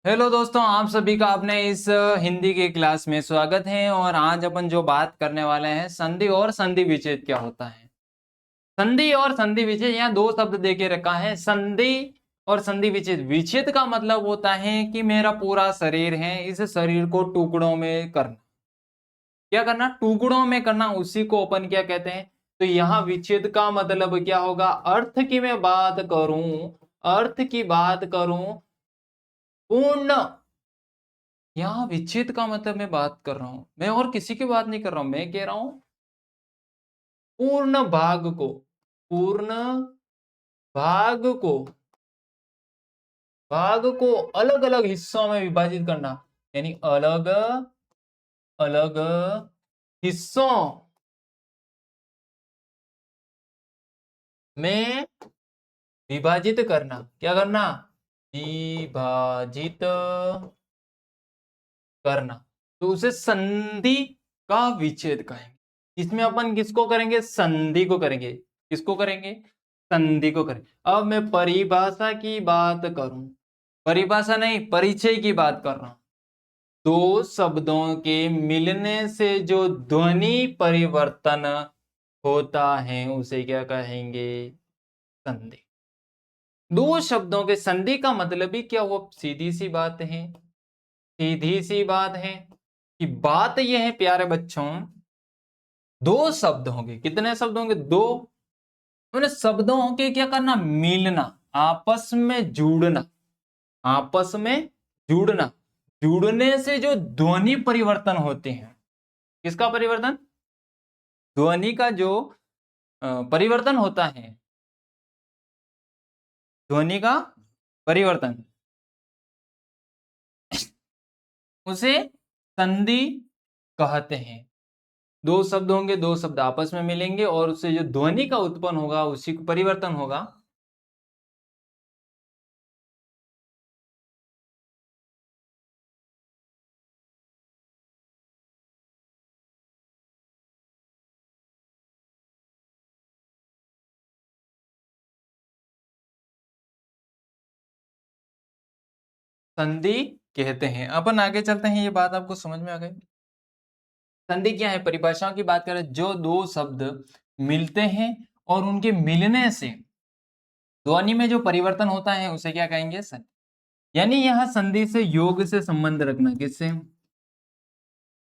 Hello दोस्तों, आप सभी का अपने इस हिंदी की क्लास में स्वागत है। और आज अपन जो बात करने वाले हैं, संधि और संधि विच्छेद क्या होता है। संधि और संधि विच्छेद, यहाँ दो शब्द देके रखा है, संधि और संधि विच्छेद। विच्छेद का मतलब होता है कि मेरा पूरा शरीर है, इस शरीर को टुकड़ों में करना। क्या करना? टुकड़ों में करना, उसी को अपन क्या कहते हैं। तो यहाँ विच्छेद का मतलब क्या होगा? अर्थ की मैं बात करूं, अर्थ की बात करूं, पूर्ण। यहाँ विच्छेद का मतलब मैं बात कर रहा हूं, मैं और किसी की बात नहीं कर रहा हूं, मैं कह रहा हूं पूर्ण भाग को, पूर्ण भाग को, भाग को अलग अलग हिस्सों में विभाजित करना। यानी अलग अलग हिस्सों में विभाजित करना। क्या करना? विभाजित करना। तो उसे संधि का विच्छेद कहेंगे। इसमें अपन किसको करेंगे? संधि को करेंगे। किसको करेंगे? संधि को करेंगे। अब मैं परिभाषा की बात करूं, परिभाषा नहीं, परिचय की बात कर रहा हूं। दो शब्दों के मिलने से जो ध्वनि परिवर्तन होता है उसे क्या कहेंगे? संधि। दो शब्दों के संधि का मतलब ही क्या हुआ? सीधी सी बात है, सीधी सी बात है कि बात यह है प्यारे बच्चों, दो शब्द होंगे। कितने शब्द होंगे? दो। उन शब्दों के क्या करना? मिलना, आपस में जुड़ना, आपस में जुड़ना। जुड़ने से जो ध्वनि परिवर्तन होते हैं, किसका परिवर्तन? ध्वनि का जो परिवर्तन होता है, ध्वनि का परिवर्तन, उसे संधि कहते हैं। दो शब्द होंगे, दो शब्द आपस में मिलेंगे और उससे जो ध्वनि का उत्पन्न होगा, उसी को परिवर्तन होगा। संधि कहते हैं। अपन आगे चलते हैं, ये बात आपको समझ में आ गई। संधि क्या है? परिभाषाओं की बात करें, जो दो शब्द मिलते हैं और उनके मिलने से ध्वनि में जो परिवर्तन होता है उसे क्या कहेंगे? संधि। यानी यहां संधि से योग से संबंध रखना। किससे?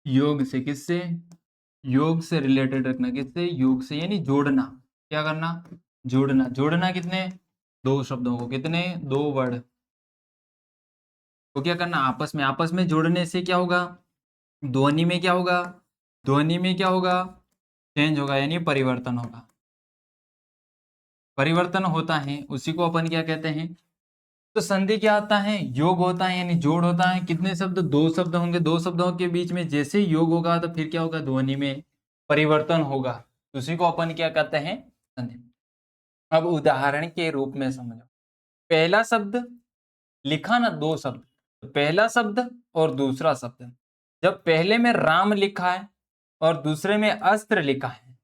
योग से। किससे? योग से रिलेटेड रखना। किससे? योग से। यानी जोड़ना। क्या करना? जोड़ना। जोड़ना कितने? दो शब्दों को। कितने? दो वर्ड को क्या करना? आपस में। आपस में जोड़ने से क्या होगा? ध्वनि में क्या होगा? ध्वनि में क्या होगा? चेंज होगा, यानी परिवर्तन होगा। परिवर्तन होता है, उसी को अपन क्या कहते हैं? तो संधि क्या होता है? योग होता है, यानी जोड़ होता है। कितने शब्द? दो शब्द होंगे। दो शब्दों के बीच में जैसे योग होगा तो फिर क्या होगा? ध्वनि में परिवर्तन होगा। उसी को अपन क्या कहते हैं? संधि। अब उदाहरण के रूप में समझो। पहला शब्द लिखा ना, दो शब्द, तो पहला शब्द और दूसरा शब्द। जब पहले में राम लिखा है और दूसरे में अस्त्र लिखा है,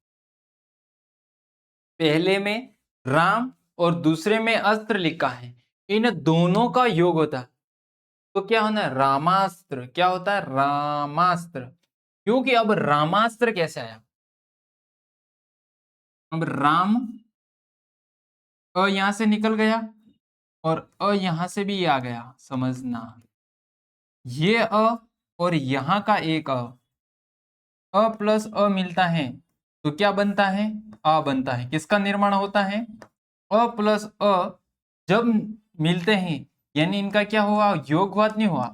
पहले में राम और दूसरे में अस्त्र लिखा है, इन दोनों का योग होता है तो क्या होना है? रामास्त्र। क्या होता है? रामास्त्र। क्योंकि अब रामास्त्र कैसे आया? अब राम, अ यहां से निकल गया और अ यहां से भी आ गया। समझना, ये अ और यहां का एक अ प्लस अ मिलता है तो क्या बनता है? आ बनता है। किसका निर्माण होता है? अ प्लस अ जब मिलते हैं, यानी इनका क्या हुआ? योग हुआ नहीं हुआ?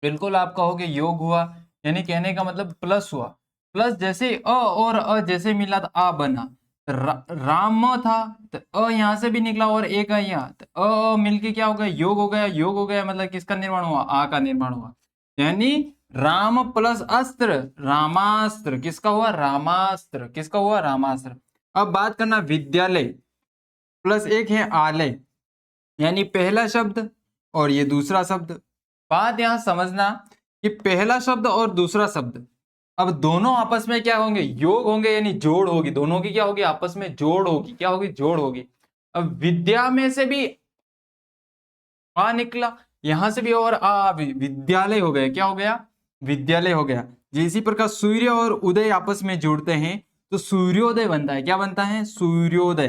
बिल्कुल आप कहोगे योग हुआ, यानी कहने का मतलब प्लस हुआ। प्लस जैसे अ और अ जैसे मिला तो आ बना। राम था तो अ यहां से भी निकला और एक अ यहाँ, तो मिलके क्या हो गया? योग हो गया। योग हो गया मतलब किसका निर्माण हुआ? आ का निर्माण हुआ। यानी राम प्लस अस्त्र, रामास्त्र। किसका हुआ? रामास्त्र। किसका हुआ? रामास्त्र। अब बात करना विद्यालय प्लस एक है आलय, यानी पहला शब्द और ये दूसरा शब्द। बात यहां समझना कि पहला शब्द और दूसरा शब्द, अब दोनों आपस में क्या होंगे? योग होंगे, यानी जोड़ होगी। दोनों की क्या होगी? आपस में जोड़ होगी। क्या होगी? जोड़ होगी। अब विद्या में से भी आ निकला, यहां से भी और आ भी विद्यालय हो गया। क्या हो गया? विद्यालय हो गया। इसी प्रकार सूर्य और उदय आपस में जुड़ते हैं तो सूर्योदय बनता है। क्या बनता है? सूर्योदय।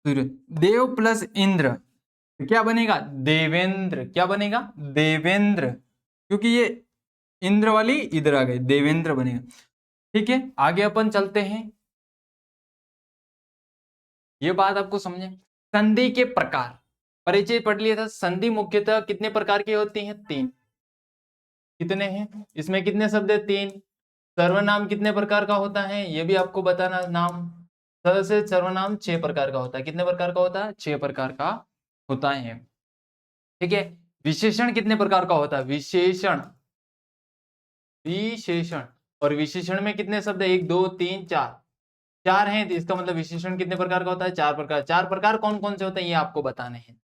सूर्य। देव प्लस इंद्र तो क्या बनेगा? देवेंद्र। क्या बनेगा? देवेंद्र, क्योंकि ये इंद्र वाली इधर आ गई, देवेंद्र बनेगा। ठीक है, आगे अपन चलते हैं। ये बात आपको समझे। संधि के प्रकार परिचय पढ़ लिया था। संधि मुख्यतः कितने प्रकार की होती हैं? 3। कितने हैं इसमें? कितने शब्द है? 3। सर्वनाम कितने प्रकार का होता है? ये भी आपको बताना। नाम से सर्वनाम 6 प्रकार का होता है। कितने प्रकार का होता है? 6 प्रकार का होता है। ठीक है। विशेषण कितने प्रकार का होता है? विशेषण, विशेषण। और विशेषण में कितने शब्द है? 1 2 3 4। 4 हैं, तो इसका मतलब विशेषण कितने प्रकार का होता है? 4 प्रकार। 4 प्रकार कौन कौन से होते हैं ये आपको बताने हैं।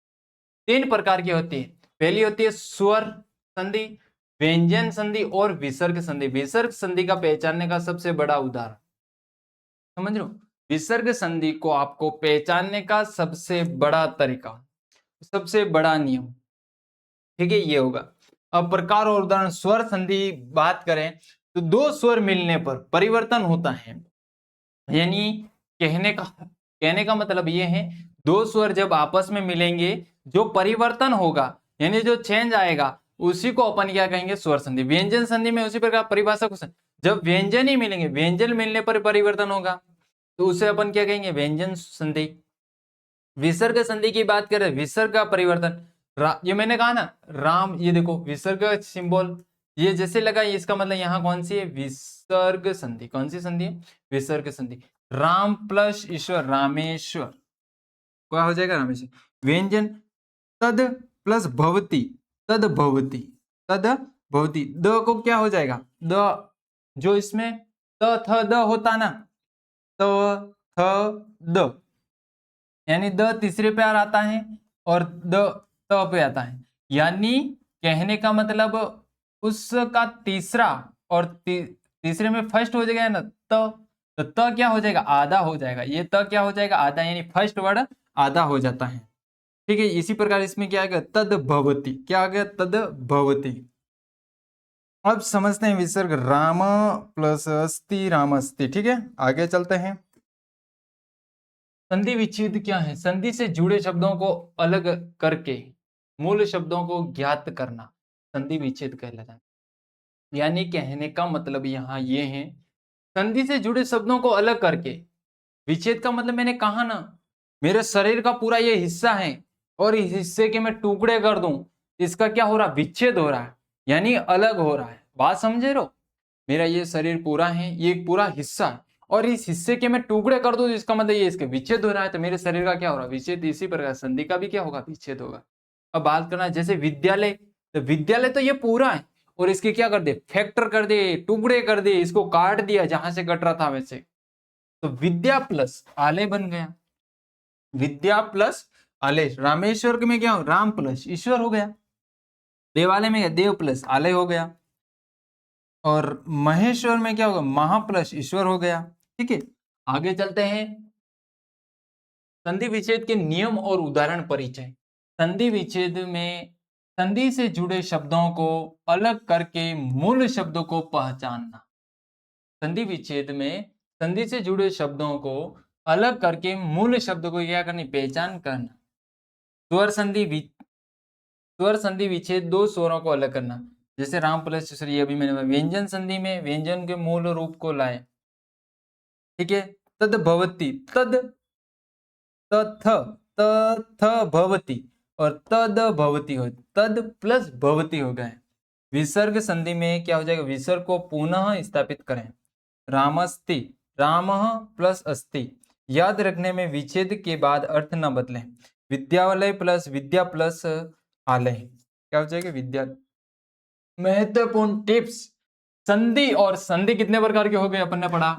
3 प्रकार की होती है। पहली होती है स्वर संधि, व्यंजन संधि और विसर्ग संधि। विसर्ग संधि का पहचानने का सबसे बड़ा उदाहरण, समझ रहे हो? विसर्ग संधि को आपको पहचानने का सबसे बड़ा तरीका, सबसे बड़ा नियम, ठीक है, ये होगा। अब प्रकार और उदाहरण। स्वर संधि बात करें तो 2 स्वर मिलने पर परिवर्तन होता है। यानी कहने का मतलब ये है, 2 स्वर जब आपस में मिलेंगे जो परिवर्तन होगा, यानी जो चेंज आएगा, उसी को अपन क्या कहेंगे? स्वर संधि। व्यंजन संधि में उसी प्रकार परिभाषा को जब व्यंजन ही मिलेंगे, व्यंजन मिलने पर परिवर्तन होगा, तो उसे अपन क्या कहेंगे? व्यंजन संधि। विसर्ग संधि की बात करें, विसर्ग का परिवर्तन, ये मैंने कहा ना, राम, ये देखो विसर्ग सिंबल ये जैसे लगा, इसका मतलब यहाँ कौन सी है? विसर्ग संधि। कौन सी संधि है? विसर्ग संधि। राम प्लस ईश्वर, रामेश्वर। क्या हो जाएगा? रामेश्वर। व्यंजन तद प्लस भवती, तद भवती, तद भवती। द को क्या हो जाएगा? द, जो इसमें त थ द होता ना, त थ द, यानी द तीसरे पे आता है और द त पे आता है। यानी कहने का मतलब उसका तीसरा और तीसरे में फर्स्ट हो जाएगा ना तो त क्या हो जाएगा? आधा हो जाएगा। ये त क्या हो जाएगा? आधा, यानी फर्स्ट वर्ड आधा हो जाता है। ठीक है, इसी प्रकार इसमें क्या आ गया? तद भवती। क्या आ गया? तद भवती। अब समझते हैं विसर्ग। राम प्लस अस्ति, राम अस्ति। ठीक है, आगे चलते हैं। संधि विच्छेद क्या है? संधि से जुड़े शब्दों को अलग करके मूल शब्दों को ज्ञात करना संधि विच्छेद कहलाता है। यानी कहने का मतलब यहाँ ये है, संधि से जुड़े शब्दों को अलग करके, विच्छेद का मतलब मैंने कहा ना, मेरे शरीर का पूरा ये हिस्सा है और इस हिस्से के मैं टुकड़े कर दूं, इसका क्या हो रहा? विच्छेद हो रहा है, यानी अलग हो रहा है। बात समझे रहो? मेरा ये शरीर पूरा है, ये एक पूरा हिस्सा है, और इस हिस्से के मैं टुकड़े कर दूं, इसका मतलब ये इसके विच्छेद हो रहा है, तो मेरे शरीर का क्या हो रहा है? विच्छेद। इसी प्रकार संधि का भी क्या होगा? विच्छेद होगा। अब बात करना जैसे विद्यालय, तो विद्यालय तो ये पूरा है और इसके क्या कर दे? फैक्टर कर दे, टुकड़े कर दे, इसको काट दिया जहां से कट रहा था वैसे, तो विद्या प्लस आलय बन गया। विद्या प्लस आलय। रामेश्वर में क्या हो? राम प्लस ईश्वर हो गया। देवालय में देव प्लस आलय हो गया। और महेश्वर में क्या होगा? महा प्लस ईश्वर हो गया। ठीक है, आगे चलते हैं। संधि विच्छेद के नियम और उदाहरण परिचय। संधि विच्छेद में संधि से जुड़े शब्दों को अलग करके मूल शब्दों को पहचानना। संधि विच्छेद में संधि से जुड़े शब्दों को अलग करके मूल शब्द को क्या करनी? पहचान करना। स्वर संधि विच्छेद 2 स्वरों को अलग करना, जैसे राम प्लस ईश्वर, ये अभी मैंने। व्यंजन संधि में व्यंजन के मूल रूप को लाए। ठीक है, तद भवती, तद तथ, तथ भवती और तद भवती हो, तद प्लस भवती हो गए। विसर्ग संधि में क्या हो जाएगा? विसर्ग को पुनः स्थापित करें। रामस्ति, राम प्लस अस्ति। याद रखने में विच्छेद के बाद अर्थ न बदलें। विद्यालय प्लस विद्या प्लस आलय, क्या हो जाएगा? विद्या। महत्वपूर्ण टिप्स। संधि और संधि कितने प्रकार के हो गए? अपन ने पढ़ा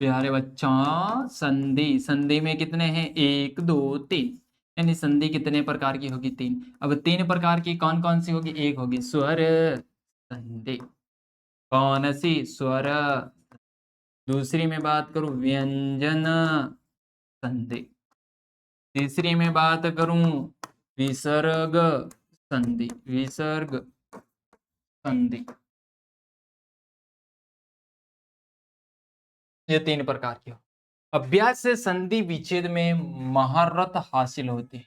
प्यारे बच्चों। संधि, संधि में कितने हैं? 1 2 3, यानी संधि कितने प्रकार की होगी? 3। अब 3 प्रकार की कौन कौन सी होगी? एक होगी स्वर संधि। कौन सी? स्वर। दूसरी में बात करूं, व्यंजन संधि। तीसरी में बात करूं, विसर्ग संधि, विसर्ग संधि, ये 3 प्रकार की हो। अभ्यास से संधि विच्छेद में महारत हासिल होती है।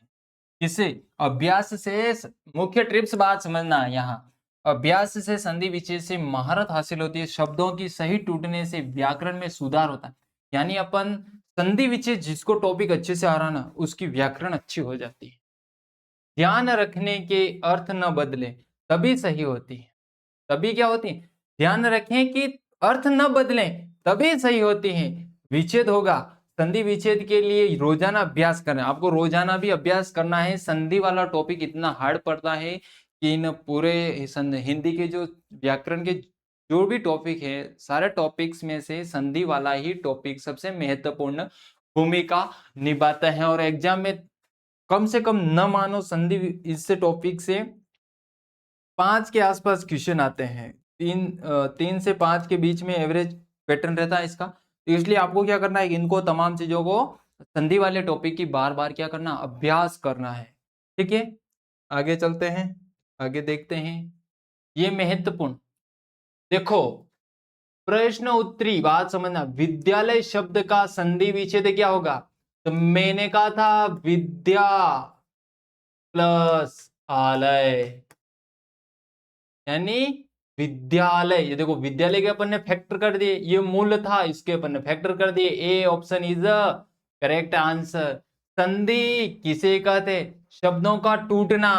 किसे? अभ्यास से मुख्य ट्रिप्स बात समझना है यहाँ। अभ्यास से संधि विच्छेद से महारत हासिल होती है, शब्दों की सही टूटने से व्याकरण में सुधार होता है। यानी अपन संधि विच्छेद जिसको टॉपिक अच्छे से आ रहा ना, उसकी व्याकरण अच्छी हो जाती है। ध्यान रखने के अर्थ न बदले तभी सही होती है। तभी क्या होती है? ध्यान रखें कि अर्थ न बदले तभी सही होती है। विच्छेद होगा, संधि विच्छेद के लिए रोजाना अभ्यास करना है। आपको रोजाना भी अभ्यास करना है। संधि वाला टॉपिक इतना हार्ड पड़ता है कि इन पूरे हिंदी के जो व्याकरण के जो भी टॉपिक है, सारे टॉपिक्स में से संधि वाला ही टॉपिक सबसे महत्वपूर्ण भूमिका निभाता है। और एग्जाम में कम से कम न मानो संधि इससे टॉपिक से 5 के आसपास क्वेश्चन आते हैं। 3 से 5 के बीच में एवरेज पैटर्न रहता है इसका। तो इसलिए आपको क्या करना है, इनको तमाम चीजों को संधि वाले टॉपिक की बार बार क्या करना, अभ्यास करना है। ठीक है, आगे चलते हैं, आगे देखते हैं। ये महत्वपूर्ण देखो, प्रश्न उत्तरी बात समझना। विद्यालय शब्द का संधि विच्छेद क्या होगा? तो मैंने कहा था विद्या प्लस आलय, यानी विद्यालय। ये देखो, विद्यालय के अपन ने फैक्टर कर दिए, ये मूल था, इसके अपन ने फैक्टर कर दिए। A option is the correct answer. संधि किसे कहते? शब्दों का टूटना,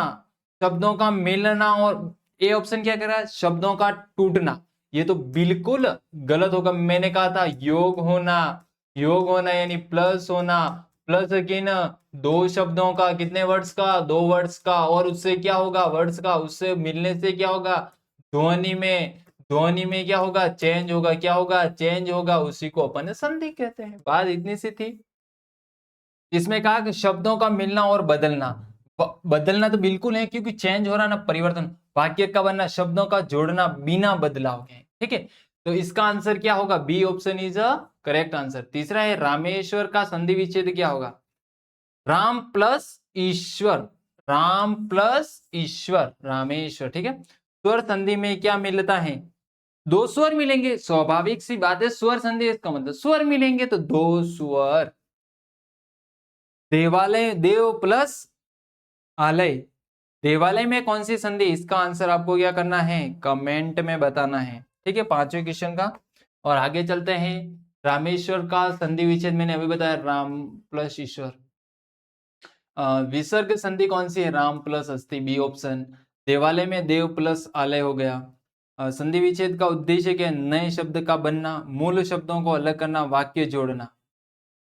शब्दों का मिलना। और ए ऑप्शन क्या कह रहा है? शब्दों का टूटना। ये तो बिल्कुल गलत होगा। मैंने कहा था योग होना, योग होना यानी प्लस होना, प्लस किन दो शब्दों का, कितने वर्ड्स का? 2 वर्ड्स का। और उससे क्या होगा? वर्ड्स का उससे मिलने से क्या होगा? ध्वनि में, ध्वनि में क्या होगा? चेंज होगा। क्या होगा? चेंज होगा। उसी को अपन संधि कहते हैं। बात इतनी सी थी। इसमें कहा कि शब्दों का मिलना और बदलना। बदलना तो बिल्कुल है, क्योंकि चेंज हो रहा ना, परिवर्तन। वाक्य का बनना, शब्दों का जोड़ना बिना बदलाव के। ठीक है, तो इसका आंसर क्या होगा? B option is a correct answer. तीसरा है रामेश्वर का संधि विच्छेद क्या होगा? राम प्लस ईश्वर, राम प्लस ईश्वर, रामेश्वर। ठीक है, स्वर संधि में क्या मिलता है? 2 स्वर मिलेंगे, स्वाभाविक सी बात है। स्वर संधि इसका मतलब स्वर मिलेंगे, तो 2 स्वर। देवालय, देव प्लस आलय, देवालय में कौन सी संधि? इसका आंसर आपको क्या करना है? कमेंट में बताना है। ठीक है, 5वें क्वेश्चन का। और आगे चलते हैं। रामेश्वर का संधि विच्छेद मैंने अभी बताया, राम प्लस ईश्वर। विसर्ग संधि कौन सी है? राम प्लस अस्थि, बी ऑप्शन। देवालय में देव प्लस आलय हो गया। संधि विच्छेद का उद्देश्य क्या है? नए शब्द का बनना, मूल शब्दों को अलग करना, वाक्य जोड़ना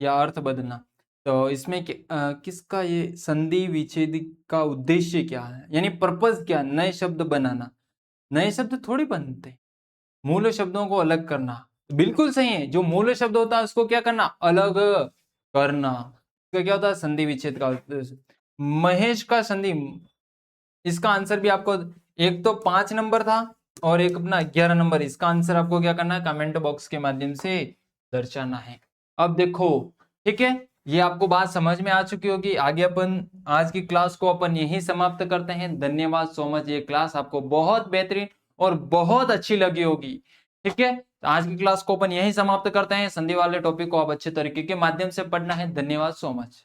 या अर्थ बदलना। तो इसमें किसका ये संधि विच्छेद का उद्देश्य क्या है, यानी पर्पस क्या? नए शब्द बनाना। नए शब्द थोड़ी बनते, मूल शब्दों को अलग करना। बिल्कुल सही है, जो मूल शब्द होता है उसको क्या करना? अलग करना। इसका क्या होता है? संधि विच्छेद का उद्देश्य। महेश का संधि, इसका आंसर भी आपको, एक तो 5 नंबर था और एक अपना 11 नंबर। इसका आंसर आपको क्या करना है? कमेंट बॉक्स के माध्यम से दर्शाना है। अब देखो, ठीक है, ये आपको बात समझ में आ चुकी होगी। आगे अपन आज की क्लास को अपन यही समाप्त करते हैं। धन्यवाद सो मच। ये क्लास आपको बहुत बेहतरीन और बहुत अच्छी लगी होगी। ठीक है, तो आज की क्लास को अपन यही समाप्त करते हैं। संधि वाले टॉपिक को आप अच्छे तरीके के माध्यम से पढ़ना है। धन्यवाद सो मच।